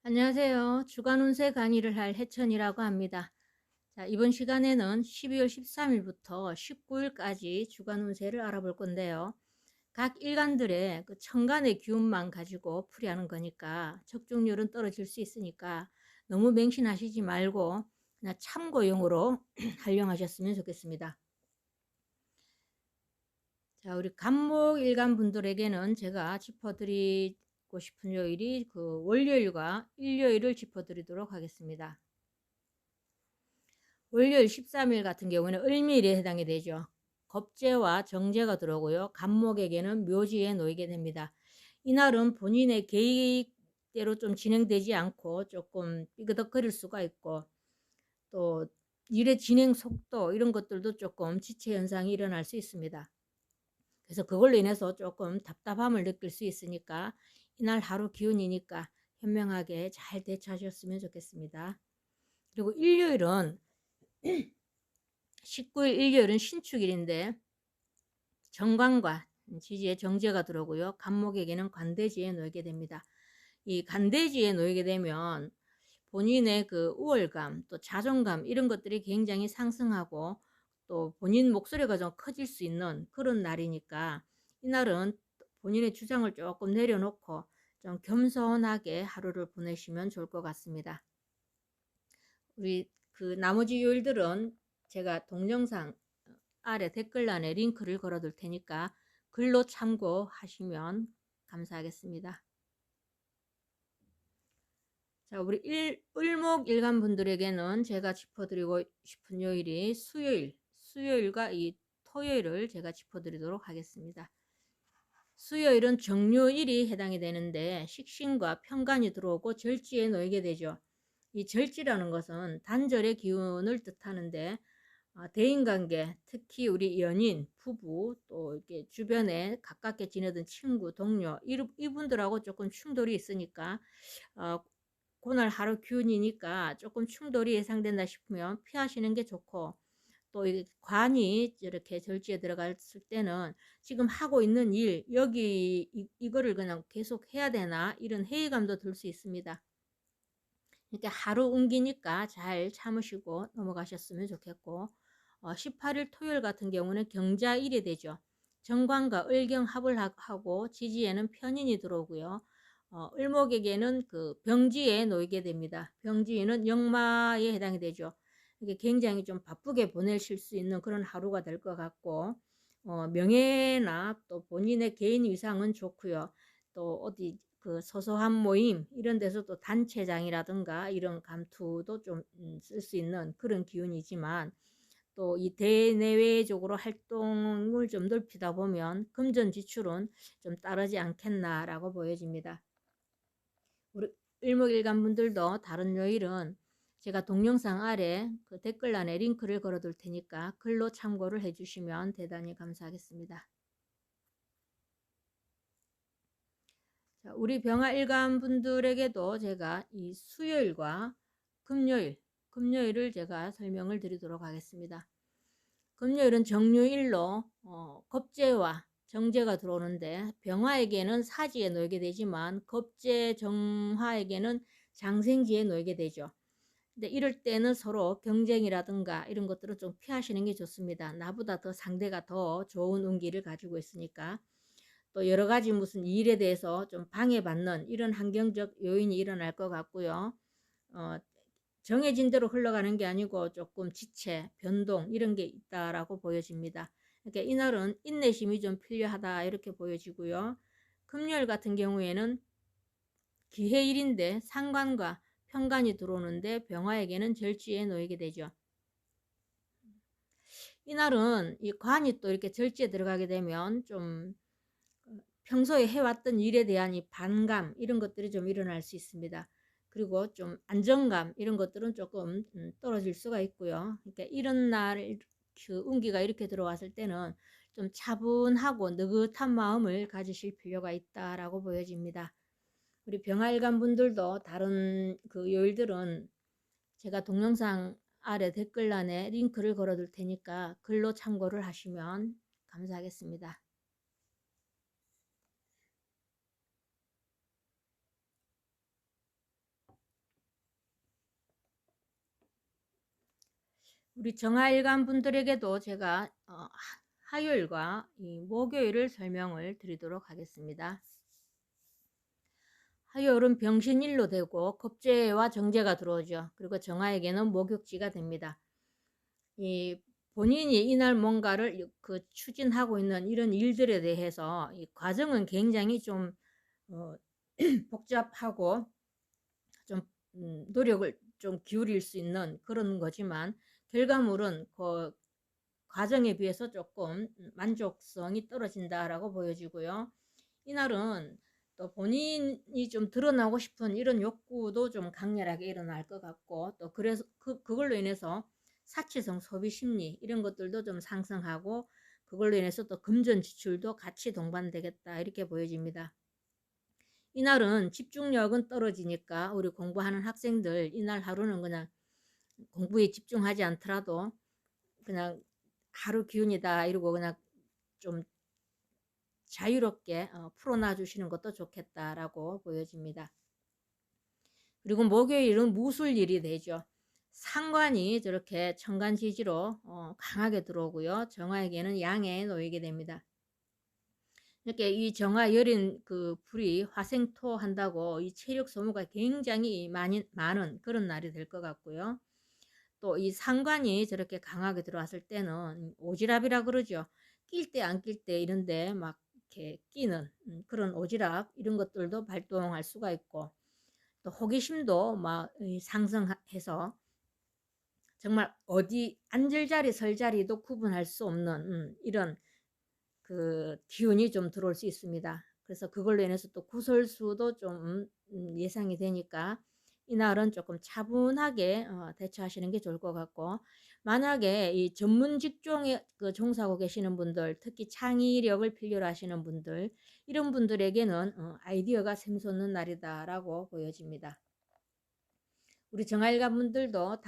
안녕하세요. 주간 운세 강의를 할 해천이라고 합니다. 자, 이번 시간에는 12월 13일부터 19일까지 주간 운세를 알아볼 건데요. 각 일간들의 그 천간의 기운만 가지고 풀이하는 거니까 적중률은 떨어질 수 있으니까 너무 맹신하시지 말고 그냥 참고용으로 활용하셨으면 좋겠습니다. 자, 우리 간목 일간 분들에게는 제가 짚어드리고 싶은 요일이 그 월요일과 일요일을 짚어드리도록 하겠습니다. 월요일 13일 같은 경우는 을밀에 해당이 되죠. 겁재와 정제가 들어오고요. 간목에게는 묘지에 놓이게 됩니다. 이날은 본인의 계획대로 좀 진행되지 않고 조금 삐그덕거릴 수가 있고, 또 일의 진행 속도 이런 것들도 조금 지체 현상이 일어날 수 있습니다. 그래서 그걸로 인해서 조금 답답함을 느낄 수 있으니까 이날 하루 기운이니까 현명하게 잘 대처하셨으면 좋겠습니다. 그리고 일요일은 19일 일요일은 신축일인데 정관과 지지에 정제가 들어오고요. 간목에게는 관대지에 놓이게 됩니다. 이 간대지에 놓이게 되면 본인의 그 우월감, 또 자존감 이런 것들이 굉장히 상승하고 또 본인 목소리가 좀 커질 수 있는 그런 날이니까 이날은 본인의 주장을 조금 내려놓고 좀 겸손하게 하루를 보내시면 좋을 것 같습니다. 우리 그 나머지 요일들은 제가 동영상 아래 댓글란에 링크를 걸어둘 테니까 글로 참고하시면 감사하겠습니다. 자, 우리 을목 일간 분들에게는 제가 짚어드리고 싶은 요일이 수요일과 이 토요일을 제가 짚어드리도록 하겠습니다. 수요일은 정묘일이 해당이 되는데 식신과 편관이 들어오고 절지에 놓이게 되죠. 이 절지라는 것은 단절의 기운을 뜻하는데 대인관계, 특히 우리 연인, 부부, 또 이렇게 주변에 가깝게 지내던 친구, 동료 이분들하고 조금 충돌이 있으니까 그날 하루 기운이니까 조금 충돌이 예상된다 싶으면 피하시는 게 좋고, 또 관이 이렇게 절지에 들어갔을 때는 지금 하고 있는 일 여기 이거를 그냥 계속 해야 되나 이런 회의감도 들 수 있습니다. 이렇게 하루 옮기니까 잘 참으시고 넘어가셨으면 좋겠고, 18일 토요일 같은 경우는 경자일이 되죠. 정관과 을경합을 하고 지지에는 편인이 들어오고요. 을목에게는 그 병지에 놓이게 됩니다. 병지에는 역마에 해당이 되죠. 이게 굉장히 좀 바쁘게 보내실 수 있는 그런 하루가 될 것 같고, 명예나 또 본인의 개인 위상은 좋고요. 또 어디 그 소소한 모임 이런 데서 또 단체장이라든가 이런 감투도 좀 쓸 수 있는 그런 기운이지만, 또 이 대내외적으로 활동을 좀 넓히다 보면 금전 지출은 좀 따르지 않겠나라고 보여집니다. 우리 일목일간 분들도 다른 요일은 제가 동영상 아래 그 댓글란에 링크를 걸어 둘 테니까 글로 참고를 해주시면 대단히 감사하겠습니다. 자, 우리 병화일간 분들에게도 제가 이 수요일과 금요일을 제가 설명을 드리도록 하겠습니다. 금요일은 정묘일로 겁재와 정제가 들어오는데 병화에게는 사지에 놓이게 되지만 겁재 정화에게는 장생지에 놓이게 되죠. 근데 이럴 때는 서로 경쟁이라든가 이런 것들은 좀 피하시는 게 좋습니다. 나보다 더 상대가 더 좋은 운기를 가지고 있으니까. 또 여러 가지 무슨 일에 대해서 좀 방해받는 이런 환경적 요인이 일어날 것 같고요. 정해진 대로 흘러가는 게 아니고 조금 지체, 변동 이런 게 있다라고 보여집니다. 그러니까 이날은 인내심이 좀 필요하다 이렇게 보여지고요. 금요일 같은 경우에는 기해일인데 상관과 편관이 들어오는데 병화에게는 절지에 놓이게 되죠. 이날은 이 관이 또 이렇게 절지에 들어가게 되면 좀 평소에 해왔던 일에 대한 이 반감 이런 것들이 좀 일어날 수 있습니다. 그리고 좀 안정감 이런 것들은 조금 떨어질 수가 있고요. 그러니까 이런 날 그 운기가 이렇게 들어왔을 때는 좀 차분하고 느긋한 마음을 가지실 필요가 있다라고 보여집니다. 우리 병화일간 분들도 다른 그 요일들은 제가 동영상 아래 댓글란에 링크를 걸어둘 테니까 글로 참고를 하시면 감사하겠습니다. 우리 정화일간 분들에게도 제가 화요일과 이 목요일을 설명을 드리도록 하겠습니다. 화요일은 병신일로 되고 겁재와 정제가 들어오죠. 그리고 정화에게는 목욕지가 됩니다. 이 본인이 이날 뭔가를 추진하고 있는 이런 일들에 대해서 이 과정은 굉장히 좀 복잡하고 좀 노력을 좀 기울일 수 있는 그런 거지만 결과물은 그 과정에 비해서 조금 만족성이 떨어진다라고 보여지고요. 이날은 또 본인이 좀 드러나고 싶은 이런 욕구도 좀 강렬하게 일어날 것 같고, 또 그래서 그걸로 인해서 사치성 소비 심리 이런 것들도 좀 상승하고, 그걸로 인해서 또 금전 지출도 같이 동반되겠다 이렇게 보여집니다. 이날은 집중력은 떨어지니까 우리 공부하는 학생들 이날 하루는 그냥 공부에 집중하지 않더라도 그냥 하루 기운이다 이러고 그냥 좀 자유롭게 풀어놔 주시는 것도 좋겠다라고 보여집니다. 그리고 목요일은 무술일이 되죠. 상관이 저렇게 천간지지로 강하게 들어오고요. 정화에게는 양에 놓이게 됩니다. 이렇게 이 정화 여린 그 불이 화생토 한다고 이 체력 소모가 굉장히 많은 그런 날이 될 것 같고요. 또 이 상관이 저렇게 강하게 들어왔을 때는 오지랖이라 그러죠. 낄 때 안 낄 때 이런데 막 이렇게 끼는 그런 오지랖 이런 것들도 발동할 수가 있고, 또 호기심도 막 상승해서 정말 어디 앉을 자리 설 자리도 구분할 수 없는 이런 그 기운이 좀 들어올 수 있습니다. 그래서 그걸로 인해서 또 구설수도 좀 예상이 되니까 이날은 조금 차분하게 대처하시는 게 좋을 것 같고, 만약에 이 전문 직종에 종사하고 계시는 분들, 특히 창의력을 필요로 하시는 분들, 이런 분들에게는 아이디어가 샘솟는 날이다라고 보여집니다. 우리 정아일가 분들도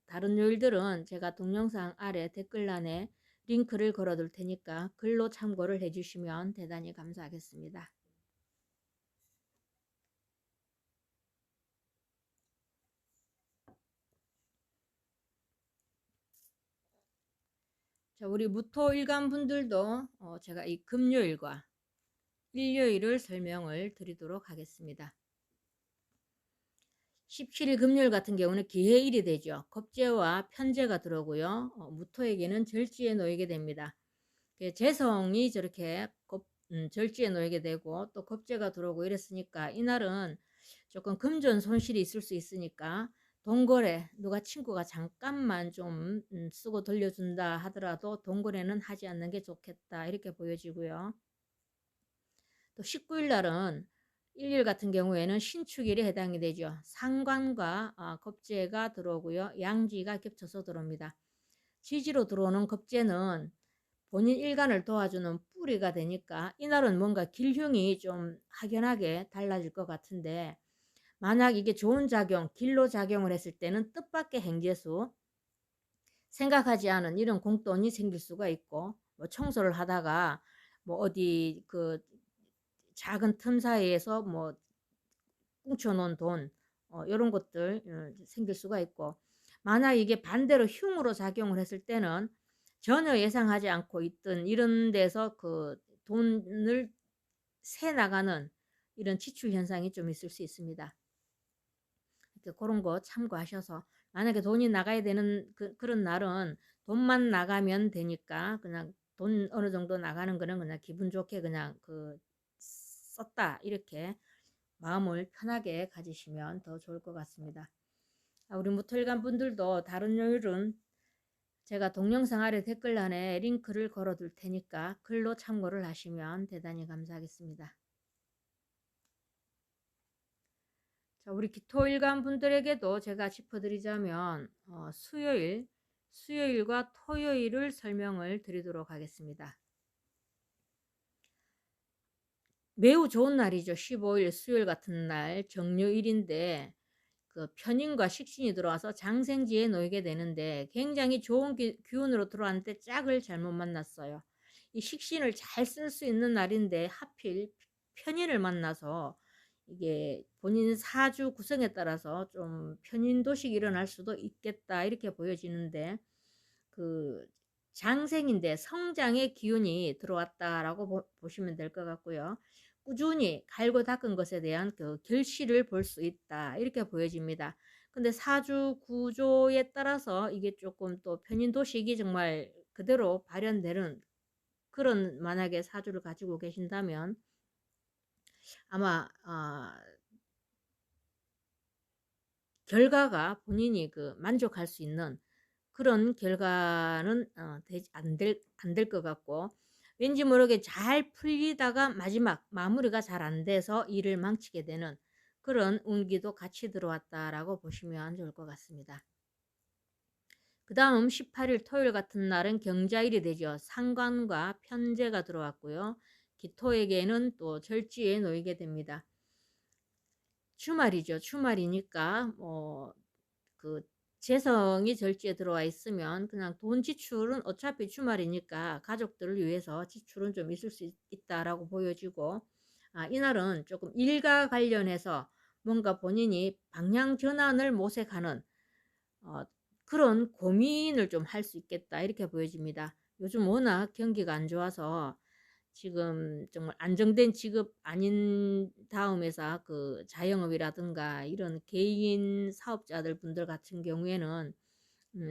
다른 요일들은 제가 동영상 아래 댓글란에 링크를 걸어둘 테니까 글로 참고를 해주시면 대단히 감사하겠습니다. 자, 우리 무토일간 분들도 제가 이 금요일과 일요일을 설명을 드리도록 하겠습니다. 17일 금요일 같은 경우는 기해일이 되죠. 겁재와 편재가 들어오고요. 무토에게는 절지에 놓이게 됩니다. 재성이 저렇게 절지에 놓이게 되고 또 겁재가 들어오고 이랬으니까 이날은 조금 금전 손실이 있을 수 있으니까 돈거래 누가 친구가 잠깐만 좀 쓰고 돌려준다 하더라도 돈거래는 하지 않는 게 좋겠다 이렇게 보여지고요. 또 19일 날은 일일 같은 경우에는 신축일에 해당이 되죠. 상관과 겁재가 들어오고요. 양지가 겹쳐서 들어옵니다. 지지로 들어오는 겁재는 본인 일간을 도와주는 뿌리가 되니까 이날은 뭔가 길흉이 좀 확연하게 달라질 것 같은데, 만약 이게 좋은 작용, 길로 작용을 했을 때는 뜻밖의 행재수, 생각하지 않은 이런 공돈이 생길 수가 있고, 뭐 청소를 하다가 뭐 어디 그 작은 틈 사이에서 뭐 뭉쳐놓은 돈 이런 것들 생길 수가 있고, 만약 이게 반대로 흉으로 작용을 했을 때는 전혀 예상하지 않고 있던 이런 데서 그 돈을 새 나가는 이런 지출 현상이 좀 있을 수 있습니다. 그런 거 참고하셔서, 만약에 돈이 나가야 되는 그런 날은 돈만 나가면 되니까 그냥 돈 어느 정도 나가는 거는 그냥 기분 좋게 그냥 썼다 이렇게 마음을 편하게 가지시면 더 좋을 것 같습니다. 우리 무토일간 분들도 다른 요일은 제가 동영상 아래 댓글란에 링크를 걸어둘 테니까 글로 참고를 하시면 대단히 감사하겠습니다. 자, 우리 기토일간 분들에게도 제가 짚어드리자면 수요일과 토요일을 설명을 드리도록 하겠습니다. 매우 좋은 날이죠. 15일 수요일 같은 날 정묘일인데 그 편인과 식신이 들어와서 장생지에 놓이게 되는데 굉장히 좋은 기운으로 들어왔는데 짝을 잘못 만났어요. 이 식신을 잘 쓸 수 있는 날인데 하필 편인을 만나서 이게 본인 사주 구성에 따라서 좀 편인도식이 일어날 수도 있겠다 이렇게 보여지는데, 그 장생인데 성장의 기운이 들어왔다라고 보시면 될 것 같고요. 꾸준히 갈고 닦은 것에 대한 그 결실을 볼 수 있다 이렇게 보여집니다. 근데 사주 구조에 따라서 이게 조금 또 편인도식이 정말 그대로 발현되는 그런 만약에 사주를 가지고 계신다면 아마 결과가 본인이 그 만족할 수 있는 그런 결과는 안 될 것 같고, 왠지 모르게 잘 풀리다가 마지막 마무리가 잘 안 돼서 일을 망치게 되는 그런 운기도 같이 들어왔다라고 보시면 좋을 것 같습니다. 그 다음 18일 토요일 같은 날은 경자일이 되죠. 상관과 편재가 들어왔고요. 기토에게는 또 절지에 놓이게 됩니다. 주말이죠. 주말이니까 그 재성이 절지에 들어와 있으면 그냥 돈 지출은 어차피 주말이니까 가족들을 위해서 지출은 좀 있을 수 있다라고 보여지고, 이날은 조금 일과 관련해서 뭔가 본인이 방향 전환을 모색하는 그런 고민을 좀 할 수 있겠다 이렇게 보여집니다. 요즘 워낙 경기가 안 좋아서 지금 정말 안정된 직업 아닌 다음 회사 그 자영업이라든가 이런 개인 사업자들 분들 같은 경우에는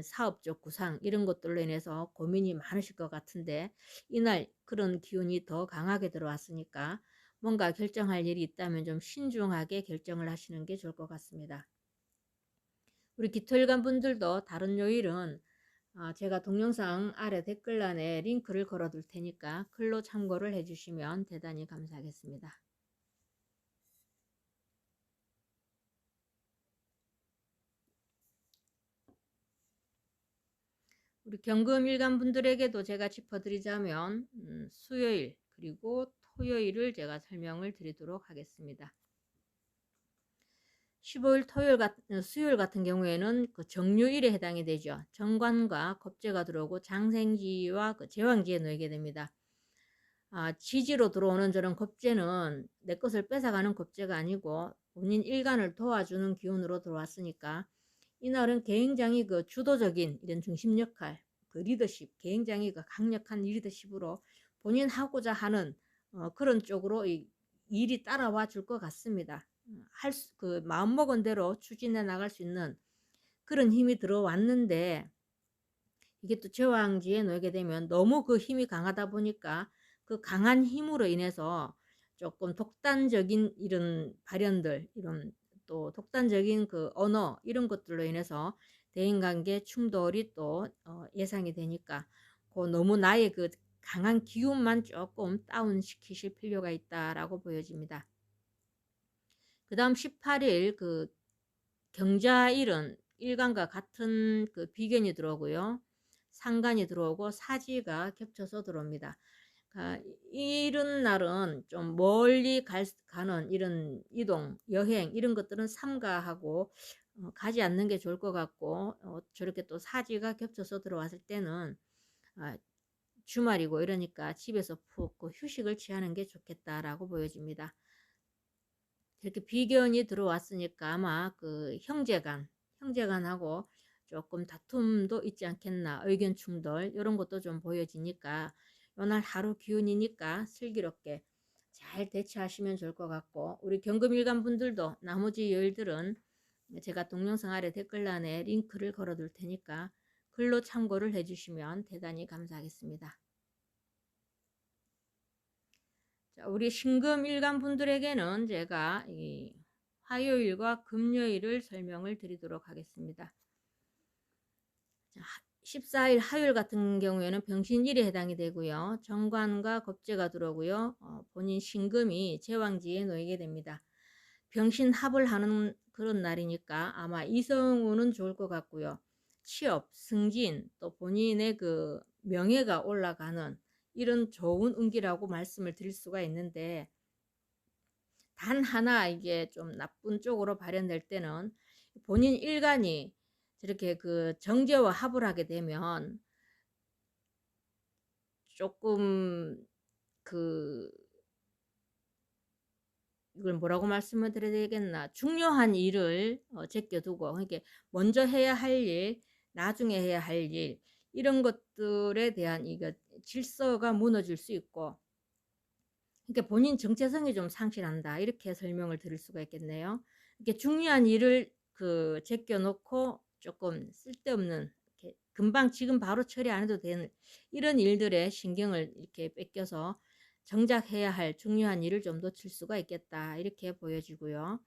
사업적 구상 이런 것들로 인해서 고민이 많으실 것 같은데, 이날 그런 기운이 더 강하게 들어왔으니까 뭔가 결정할 일이 있다면 좀 신중하게 결정을 하시는 게 좋을 것 같습니다. 우리 기토일간 분들도 다른 요일은 제가 동영상 아래 댓글란에 링크를 걸어 둘 테니까 글로 참고를 해주시면 대단히 감사하겠습니다. 우리 경금일간 분들에게도 제가 짚어드리자면 수요일 그리고 토요일을 제가 설명을 드리도록 하겠습니다. 15일 수요일 같은 경우에는 그 정유일에 해당이 되죠. 정관과 겁재가 들어오고 장생지와 그 제왕지에 놓이게 됩니다. 지지로 들어오는 저런 겁재는 내 것을 뺏어가는 겁재가 아니고 본인 일간을 도와주는 기운으로 들어왔으니까 이날은 굉장히 그 주도적인 이런 중심 역할, 그 리더십, 굉장히 그 강력한 리더십으로 본인 하고자 하는 그런 쪽으로 이 일이 따라와 줄 것 같습니다. 그 마음먹은 대로 추진해 나갈 수 있는 그런 힘이 들어왔는데, 이게 또 제왕지에 놓이게 되면 너무 그 힘이 강하다 보니까 그 강한 힘으로 인해서 조금 독단적인 이런 발현들, 이런 또 독단적인 그 언어 이런 것들로 인해서 대인관계 충돌이 또 예상이 되니까 그 너무 나의 그 강한 기운만 조금 다운 시키실 필요가 있다라고 보여집니다. 그 다음 18일 그 경자일은 일간과 같은 그 비견이 들어오고요. 상간이 들어오고 사지가 겹쳐서 들어옵니다. 이런 날은 좀 멀리 가는 이런 이동, 여행 이런 것들은 삼가하고 가지 않는 게 좋을 것 같고, 저렇게 또 사지가 겹쳐서 들어왔을 때는 주말이고 이러니까 집에서 푹 휴식을 취하는 게 좋겠다라고 보여집니다. 이렇게 비견이 들어왔으니까 아마 그 형제간하고 조금 다툼도 있지 않겠나, 의견 충돌 이런 것도 좀 보여지니까 요날 하루 기운이니까 슬기롭게 잘 대처하시면 좋을 것 같고, 우리 경금일간 분들도 나머지 요일들은 제가 동영상 아래 댓글란에 링크를 걸어 둘 테니까 글로 참고를 해주시면 대단히 감사하겠습니다. 자, 우리 신금일간 분들에게는 제가 이 화요일과 금요일을 설명을 드리도록 하겠습니다. 14일 화요일 같은 경우에는 병신일에 해당이 되고요. 정관과 겁재가 들어오고요. 본인 신금이 제왕지에 놓이게 됩니다. 병신합을 하는 그런 날이니까 아마 이성운은 좋을 것 같고요. 취업, 승진, 또 본인의 그 명예가 올라가는 이런 좋은 운기라고 말씀을 드릴 수가 있는데, 단 하나 이게 좀 나쁜 쪽으로 발현될 때는 본인 일간이 저렇게 그 정제와 합을 하게 되면 조금 그 이걸 뭐라고 말씀을 드려야 되겠나. 중요한 일을 제껴두고, 그러니까 먼저 해야 할 일, 나중에 해야 할 일, 이런 것들에 대한 이거 질서가 무너질 수 있고, 그러니까 본인 정체성이 좀 상실한다. 이렇게 설명을 드릴 수가 있겠네요. 이렇게 중요한 일을 제껴놓고 조금 쓸데없는, 이렇게 금방 지금 바로 처리 안 해도 되는 이런 일들에 신경을 이렇게 뺏겨서 정작 해야 할 중요한 일을 좀 놓칠 수가 있겠다. 이렇게 보여지고요.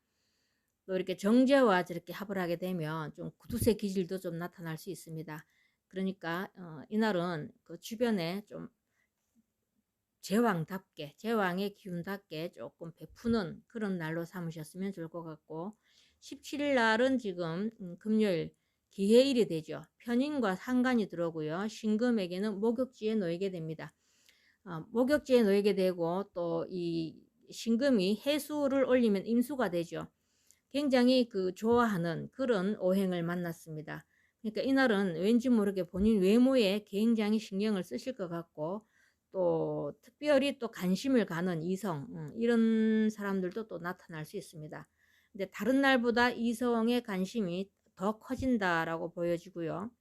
또 이렇게 정제와 저렇게 합을 하게 되면 좀 구두쇠 기질도 좀 나타날 수 있습니다. 그러니까 이날은 그 주변에 좀 제왕답게, 제왕의 기운답게 조금 베푸는 그런 날로 삼으셨으면 좋을 것 같고, 17일 날은 지금 금요일 기해일이 되죠. 편인과 상관이 들어오고요. 신금에게는 목욕지에 놓이게 됩니다. 목욕지에 놓이게 되고, 또 이 신금이 해수를 올리면 임수가 되죠. 굉장히 좋아하는 그런 오행을 만났습니다. 그러니까 이날은 왠지 모르게 본인 외모에 굉장히 신경을 쓰실 것 같고, 또 특별히 또 관심을 가는 이성, 이런 사람들도 또 나타날 수 있습니다. 근데 다른 날보다 이성의 관심이 더 커진다라고 보여지고요.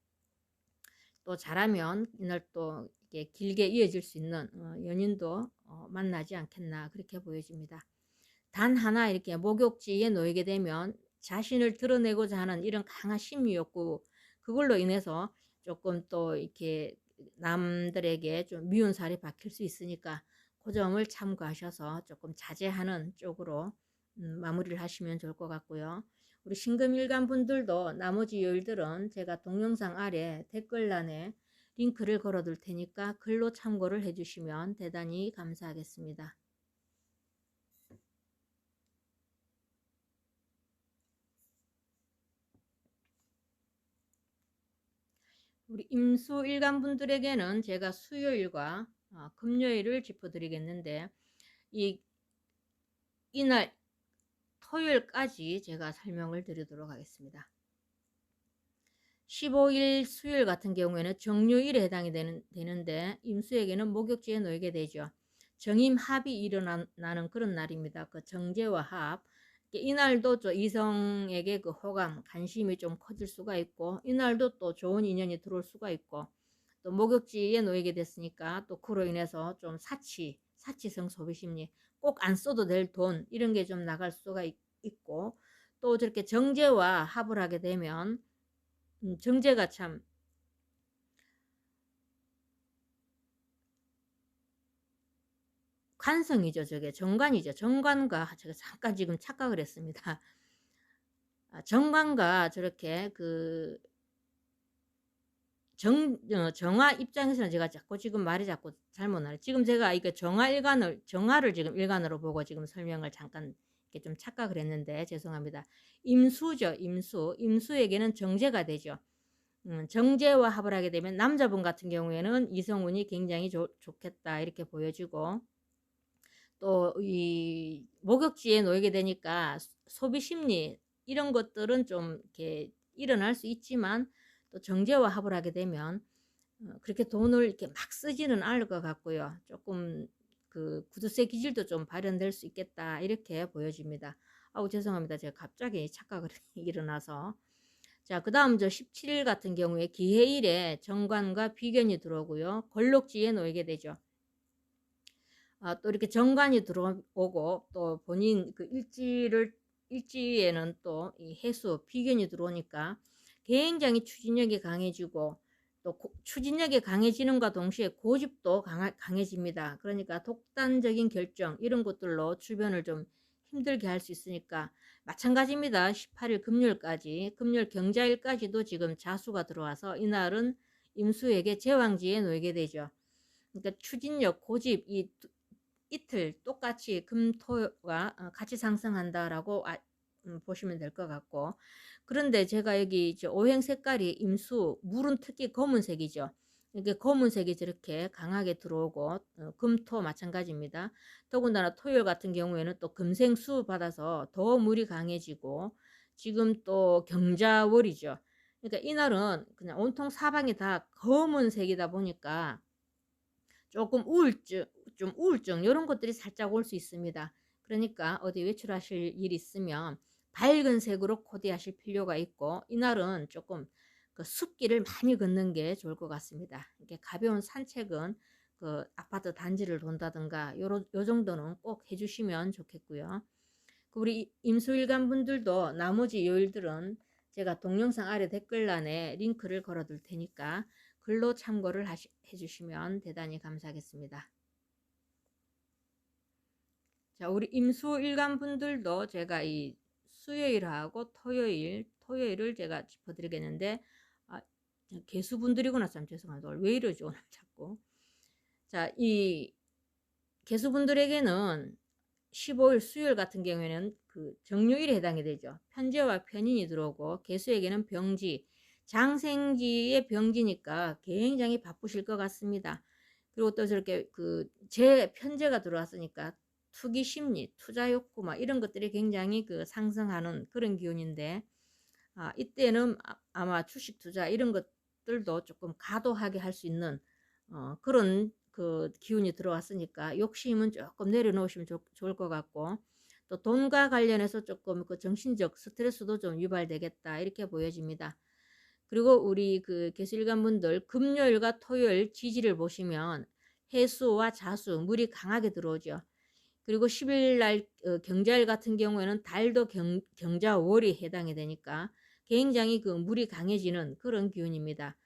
또 잘하면 이날 또 이렇게 길게 이어질 수 있는 연인도 만나지 않겠나, 그렇게 보여집니다. 단 하나 이렇게 목욕지에 놓이게 되면 자신을 드러내고자 하는 이런 강한 심리 욕구, 그걸로 인해서 조금 또 이렇게 남들에게 좀 미운 살이 박힐 수 있으니까 그 점을 참고하셔서 조금 자제하는 쪽으로 마무리를 하시면 좋을 것 같고요. 우리 신금일간 분들도 나머지 요일들은 제가 동영상 아래 댓글란에 링크를 걸어 둘 테니까 글로 참고를 해주시면 대단히 감사하겠습니다. 우리 임수 일간 분들에게는 제가 수요일과 금요일을 짚어드리겠는데, 이날 토요일까지 제가 설명을 드리도록 하겠습니다. 15일 수요일 같은 경우에는 정묘일에 해당이 되는데 임수에게는 목욕지에 놓이게 되죠. 정임합이 일어나는 그런 날입니다. 그 정제와 합. 이날도 이성에게 그 호감, 관심이 좀 커질 수가 있고, 이날도 또 좋은 인연이 들어올 수가 있고, 또 목욕지에 놓이게 됐으니까 또 그로 인해서 좀 사치성 소비심리, 꼭 안 써도 될 돈, 이런 게 좀 나갈 수가 있고, 또 저렇게 정제와 합을 하게 되면 정제가 참 관성이죠. 저게 정관이죠. 정관과 제가 잠깐 지금 착각을 했습니다. 정관과 저렇게 정화 입장에서는 제가 자꾸 지금 말이 자꾸 잘못 나요. 지금 제가 이거 정화를 지금 일간으로 보고 지금 설명을 잠깐 이렇게 좀 착각을 했는데 죄송합니다. 임수죠. 임수에게는 정제가 되죠. 정제와 합을 하게 되면 남자분 같은 경우에는 이성운이 굉장히 좋겠다, 이렇게 보여지고, 또 이 목욕지에 놓이게 되니까 소비 심리 이런 것들은 좀 이렇게 일어날 수 있지만, 또 정제와 합을 하게 되면 그렇게 돈을 이렇게 막 쓰지는 않을 것 같고요. 조금 구두쇠 기질도 좀 발현될 수 있겠다, 이렇게 보여집니다. 아우 죄송합니다. 제가 갑자기 착각을 일어나서. 자, 그 다음 17일 같은 경우에 기해일에 정관과 비견이 들어오고요. 걸록지에 놓이게 되죠. 또 이렇게 정관이 들어오고, 또 본인 일지에는 또 이 해수, 비견이 들어오니까 굉장히 추진력이 강해지고, 또 추진력이 강해지는과 동시에 고집도 강해집니다. 그러니까 독단적인 결정, 이런 것들로 주변을 좀 힘들게 할 수 있으니까 마찬가지입니다. 18일 금요일까지, 금요일 경자일까지도 지금 자수가 들어와서 이날은 임수에게 제왕지에 놓이게 되죠. 그러니까 추진력, 고집, 이틀 똑같이 금토가 같이 상승한다라고 보시면 될 것 같고, 그런데 제가 여기 오행 색깔이 임수, 물은 특히 검은색이죠. 이게 검은색이 저렇게 강하게 들어오고, 금토 마찬가지입니다. 더군다나 토요일 같은 경우에는 또 금생수 받아서 더 물이 강해지고, 지금 또 경자월이죠. 그러니까 이날은 그냥 온통 사방이 다 검은색이다 보니까 조금 우울증 이런 것들이 살짝 올 수 있습니다. 그러니까 어디 외출하실 일 있으면 밝은 색으로 코디하실 필요가 있고, 이날은 조금 그 숲길을 많이 걷는 게 좋을 것 같습니다. 이렇게 가벼운 산책은 그 아파트 단지를 돈다든가 요 정도는 꼭 해주시면 좋겠고요. 그 우리 임수일간 분들도 나머지 요일들은 제가 동영상 아래 댓글란에 링크를 걸어 둘 테니까 글로 참고를 해주시면 대단히 감사하겠습니다. 자, 우리 임수일간 분들도 제가 이 수요일하고 토요일을 제가 짚어드리겠는데, 개수분들이구나. 참 죄송합니다. 왜 이러죠 오늘 자꾸. 자, 이 개수분들에게는 15일 수요일 같은 경우에는 그 정유일에 해당이 되죠. 편제와 편인이 들어오고, 개수에게는 병지, 장생지의 병지니까 굉장히 바쁘실 것 같습니다. 그리고 또 저렇게 그 제 편제가 들어왔으니까 투기 심리, 투자 욕구 막 이런 것들이 굉장히 그 상승하는 그런 기운인데, 이때는 아마 주식 투자 이런 것들도 조금 과도하게 할 수 있는 그런 그 기운이 들어왔으니까 욕심은 조금 내려놓으시면 좋을 것 같고, 또 돈과 관련해서 조금 그 정신적 스트레스도 좀 유발되겠다 이렇게 보여집니다. 그리고 우리 그 개수일간 분들 금요일과 토요일 지지를 보시면 해수와 자수, 물이 강하게 들어오죠. 그리고 10일 날 경자일 같은 경우에는 달도 경자월이 해당이 되니까 굉장히 그 물이 강해지는 그런 기운입니다.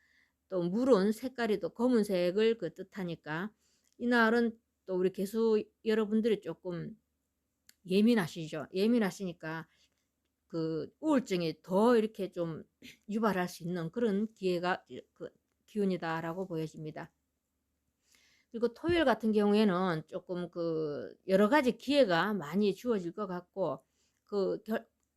또 물은 색깔이 또 검은색을 그 뜻하니까 이날은 또 우리 개수 여러분들이 조금 예민하시죠. 예민하시니까 그 우울증이 더 이렇게 좀 유발할 수 있는 그런 그 기운이다라고 보여집니다. 그리고 토요일 같은 경우에는 조금 그 여러 가지 기회가 많이 주어질 것 같고,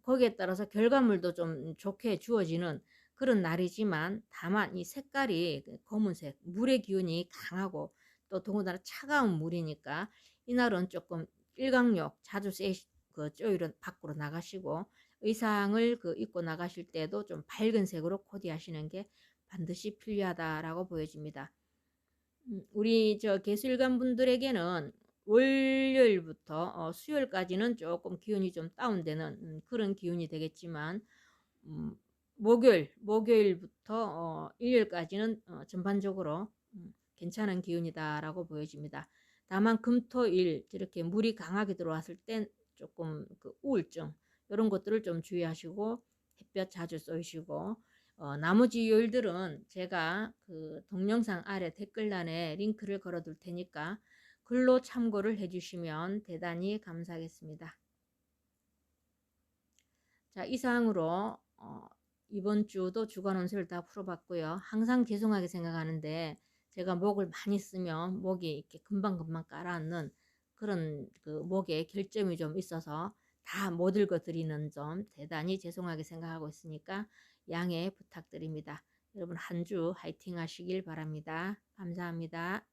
거기에 따라서 결과물도 좀 좋게 주어지는 그런 날이지만, 다만 이 색깔이 검은색, 물의 기운이 강하고 또 더군다나 차가운 물이니까 이날은 조금 일광욕 자주 그 쪼이로 밖으로 나가시고, 의상을 그 입고 나가실 때도 좀 밝은 색으로 코디하시는 게 반드시 필요하다라고 보여집니다. 우리 저 개수일간 분들에게는 월요일부터 수요일까지는 조금 기운이 좀 다운되는 그런 기운이 되겠지만, 목요일부터 일요일까지는 전반적으로 괜찮은 기운이다라고 보여집니다. 다만 금토일 이렇게 물이 강하게 들어왔을 땐 조금 그 우울증 이런 것들을 좀 주의하시고, 햇볕 자주 쏘시고, 나머지 요일들은 제가 그 동영상 아래 댓글란에 링크를 걸어 둘 테니까 글로 참고를 해주시면 대단히 감사하겠습니다. 자, 이상으로 이번 주도 주간 운세를 다 풀어봤고요. 항상 죄송하게 생각하는데 제가 목을 많이 쓰면 목이 이렇게 금방금방 깔아앉는 그런 그 목에 결점이 좀 있어서 다 못 읽어 드리는 점 대단히 죄송하게 생각하고 있으니까 양해 부탁드립니다. 여러분 한 주 화이팅 하시길 바랍니다. 감사합니다.